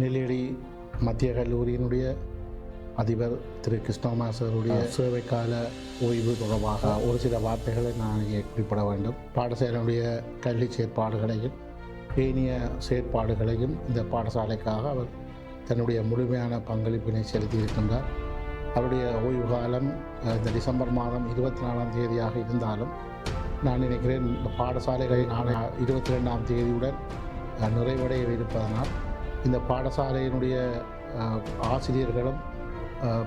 நெல்லியடி மத்திய கல்லூரியினுடைய அதிபர் திரு கிருஷ்ணமாசருடைய சேவைக்கால ஓய்வு தொடர்பாக ஒரு சில வார்த்தைகளை நான் இங்கே குறிப்பிட வேண்டும். பாடசாலையினுடைய கல்வி செயற்பாடுகளையும் ஏனைய செயற்பாடுகளையும் இந்த பாடசாலைக்காக அவர் தன்னுடைய முழுமையான பங்களிப்பினை செலுத்தியிருக்கின்றார். அவருடைய ஓய்வு காலம் இந்த டிசம்பர் மாதம் 24ஆம் தேதியாக இருந்தாலும் நான் நினைக்கிறேன் இந்த பாடசாலைகளை நாளை 22ஆம் தேதியுடன் நிறைவடைய இருப்பதனால் இந்த பாடசாலையினுடைய ஆசிரியர்களும்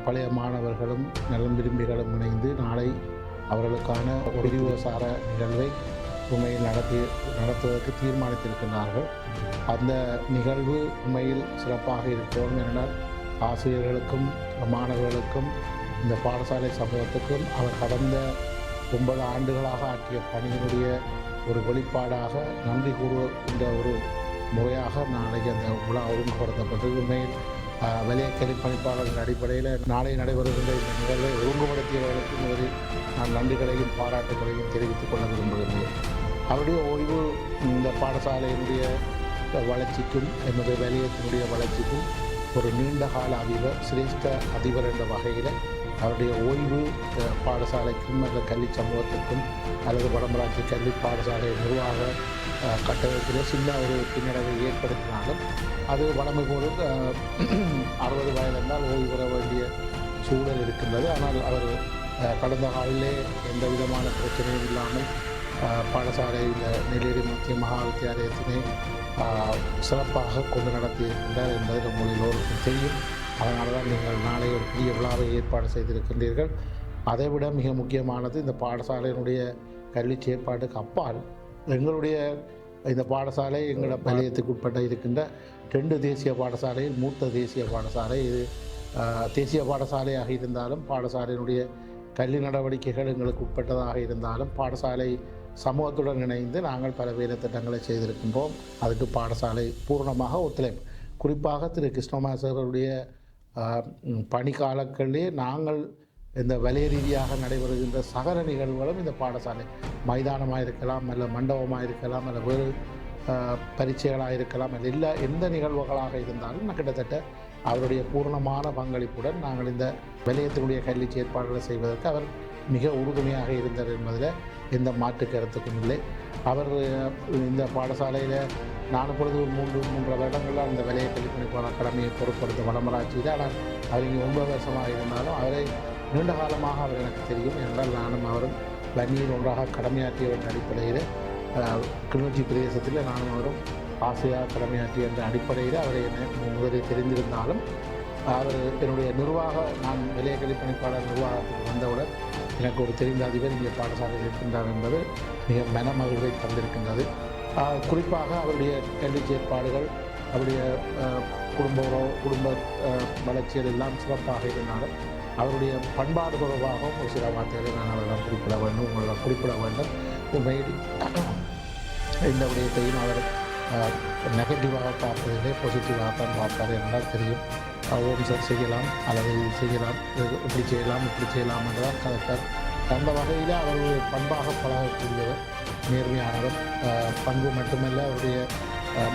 பழைய மாணவர்களும் நலன் விரும்பிகளும் இணைந்து நாளை அவர்களுக்கான பிரிவுசார நிகழ்வை உண்மையில் நடத்துவதற்கு தீர்மானித்திருக்கிறார்கள். அந்த நிகழ்வு உண்மையில் சிறப்பாக இருக்கிறோம். என்றால் ஆசிரியர்களுக்கும் மாணவர்களுக்கும் இந்த பாடசாலை சமூகத்துக்கும் அவர் கடந்த 9 ஆண்டுகளாக ஆற்றிய பணியினுடைய ஒரு வெளிப்பாடாக நன்றி கூறுகின்ற ஒரு முறையாக நாளைக்கு அந்த விழா ஒழுங்குபடுத்தப்பட்டு உண்மையில் வலய கல்வி பணிப்பாளர்கள் அடிப்படையில் நாளை நடைபெறுகின்ற இந்த நிகழ்வை ஒழுங்குபடுத்தியவர்களுக்கு முதலில் நான் நன்றிகளையும் பாராட்டுகளையும் தெரிவித்துக் கொள்ள விரும்புகின்றேன். அவருடைய ஓய்வு இந்த பாடசாலையினுடைய வளர்ச்சிக்கும் எமது வலயத்தினுடைய வளர்ச்சிக்கும் ஒரு நீண்ட கால அதிபர், சிரேஷ்ட அதிபர் என்ற வகையில் அவருடைய ஓய்வு பாடசாலைக்கும் அல்லது கல்வி சமூகத்திற்கும் அல்லது வடமராட்சி கல்வி பாடசாலை நிர்வாக கட்டமைப்பில் சின்ன ஒரு பின்னடைவை ஏற்படுத்தினாலும் அது வளமை போல 60 வயது என்றால் ஓய்வு பெற வேண்டிய சூழல் இருக்கின்றது. ஆனால் அவர் கடந்த காலிலே எந்த விதமான பிரச்சனையும் இல்லாமல் பாடசாலை இந்த நெல்லியடி மத்திய மகா வித்தியாலயத்தினை சிறப்பாக கொண்டு நடத்தியிருக்கின்றார் என்பது நம்ம எல்லோருக்கும் தெரியும். அதனால தான் நீங்கள் நாளை ஒரு பெரிய விழாவை ஏற்பாடு செய்திருக்கின்றீர்கள். அதைவிட மிக முக்கியமானது இந்த பாடசாலையினுடைய கல்வி செயற்பாட்டுக்கு அப்பால் எங்களுடைய இந்த பாடசாலை எங்களோட வலயத்துக்கு உட்பட்ட இருக்கின்ற 2 தேசிய பாடசாலையில் மூத்த தேசிய பாடசாலை. இது தேசிய பாடசாலையாக இருந்தாலும் பாடசாலையினுடைய கல்வி நடவடிக்கைகள் எங்களுக்கு உட்பட்டதாக இருந்தாலும் பாடசாலை சமூகத்துடன் இணைந்து நாங்கள் பல வேலை திட்டங்களை செய்திருக்கின்றோம். அதுக்கு பாடசாலை பூர்ணமாக ஒத்துழைப்பு. குறிப்பாக திரு கிருஷ்ணமாசருடைய பணிக்காலங்களிலே நாங்கள் இந்த வலய ரீதியாக நடைபெறுகின்ற சகல நிகழ்வுகளும் இந்த பாடசாலை மைதானமாக இருக்கலாம், அல்ல மண்டபமாக இருக்கலாம், அல்ல வேறு பரீட்சைகளாக இருக்கலாம், அல்ல எந்த நிகழ்வுகளாக இருந்தாலும் கிட்டத்தட்ட அவருடைய பூர்ணமான பங்களிப்புடன் நாங்கள் இந்த வலயத்தினுடைய கல்வி செயற்பாடுகளை செய்வதற்கு அவர் மிக உறுதுணையாக இருந்தார் என்பதில் எந்த மாற்று கருத்துக்கும் இல்லை. அவர் இந்த பாடசாலையில் நான் இப்பொழுது 3 வருடங்களில் அந்த வலய கல்வி பணிப்பாளர் கடமையை பொருட்படுத்த வடமராட்சியில். ஆனால் அவர் இங்கே 9 வருஷமாக இருந்தாலும் அவரை நீண்ட காலமாக அவர் எனக்கு தெரியும். என்றால் நானும் அவரும் வன்னியில் ஒன்றாக கடமையாற்றியவரின் அடிப்படையில் கிளிநொச்சி பிரதேசத்தில் நானும் அவரும் ஆசையாக கடமையாற்றிய என்ற அடிப்படையில் அவரை முதலில் தெரிந்திருந்தாலும் அவர் என்னுடைய நான் வலய கல்வி பணிப்பாளர் நிர்வாகத்துக்கு வந்தவுடன் எனக்கு ஒரு தெரிந்த அதிபர் இங்கே பாடசாலையில் இருக்கின்றார் என்பது மிக மனமகிழ்வை தந்திருக்கின்றது. குறிப்பாக அவருடைய கல்வி செயற்பாடுகள், அவருடைய குடும்ப வளர்ச்சிகள் எல்லாம் சிறப்பாக இருந்தாலும் அவருடைய பண்பாடு தொடர்பாகவும் ஒரு சில வார்த்தைகளை நான் அவரிடம் உங்களிடம் குறிப்பிட வேண்டும். உண்மையில் இந்த விடயத்தையும் அவர் நெகட்டிவாக பார்ப்பதில்லை, பாசிட்டிவாகத்தான் பார்ப்பார் என்றால் தெரியும். ஓம் சார் செய்யலாம் அல்லது இது செய்யலாம், இப்படி செய்யலாம் என்றால் கலெக்டர் அந்த வகையில் அவருடைய பண்பாக பழகக்கூடியவர், நேர்மையானவர். பண்பு மட்டுமல்ல, அவருடைய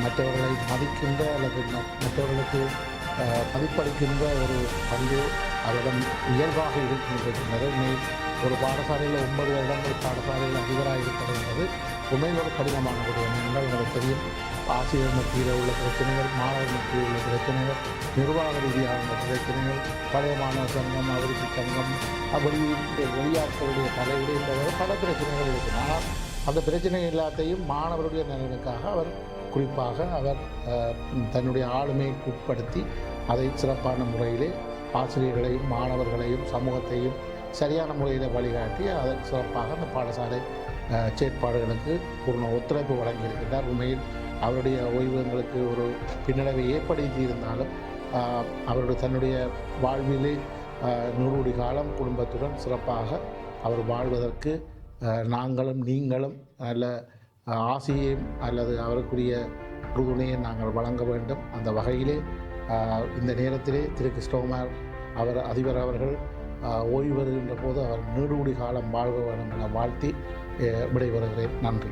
மற்றவர்களை மதிக்கின்ற அல்லது மற்றவர்களுக்கு மதிப்பளிக்கின்ற ஒரு பண்பு அவரிடம் இயல்பாக இருக்கின்றது. ஒரு பாடசாலையில் 9 வருடங்கள் பாடசாலையில் அதிபராக இருப்பது என்பது உண்மையில் ஒரு கடினமான விடயம் என்றால் உங்களுக்கு தெரியும். ஆசிரியர் மத்தியில் உள்ள பிரச்சனைகள், மாணவர் மத்தியில் உள்ள பிரச்சனைகள், நிர்வாக ரீதியாக உள்ள பிரச்சனைகள், பழைய மாணவர் சங்கம், அபிவிருத்தி சங்கம், அப்படி வெளியாட்களுடைய தலையீடு என்பது பல பிரச்சனைகள் இருக்குது. ஆனால் அந்த பிரச்சனை எல்லாத்தையும் மாணவருடைய நலனுக்காக அவர் குறிப்பாக அவர் தன்னுடைய ஆளுமையை உட்படுத்தி அதை சிறப்பான முறையிலே ஆசிரியர்களையும் மாணவர்களையும் சமூகத்தையும் சரியான முறையில் வழிகாட்டி அதை சிறப்பாக அந்த பாடசாலை செயற்பாடுகளுக்கு பூர்ண ஒத்துழைப்பு வழங்கியிருக்கின்றார். உண்மையில் அவருடைய ஓய்வு எங்களுக்கு ஒரு பின்னடைவை ஏற்படுத்தி இருந்தாலும் அவருடைய தன்னுடைய வாழ்விலே 100 காலம் குடும்பத்துடன் சிறப்பாக அவர் வாழ்வதற்கு நாங்களும் நீங்களும் நல்ல ஆசையையும் அல்லது அவருக்குரிய உறுதுணையை நாங்கள் வழங்க வேண்டும். அந்த வகையிலே இந்த நேரத்திலே திரு கிறிஸ்டோமர் அதிபர் அவர்கள் ஓய்வு வருகின்ற போது அவர் 100 காலம் வாழ்க வேண்டும் என வாழ்த்தி விடைபெறுகிறேன். நன்றி.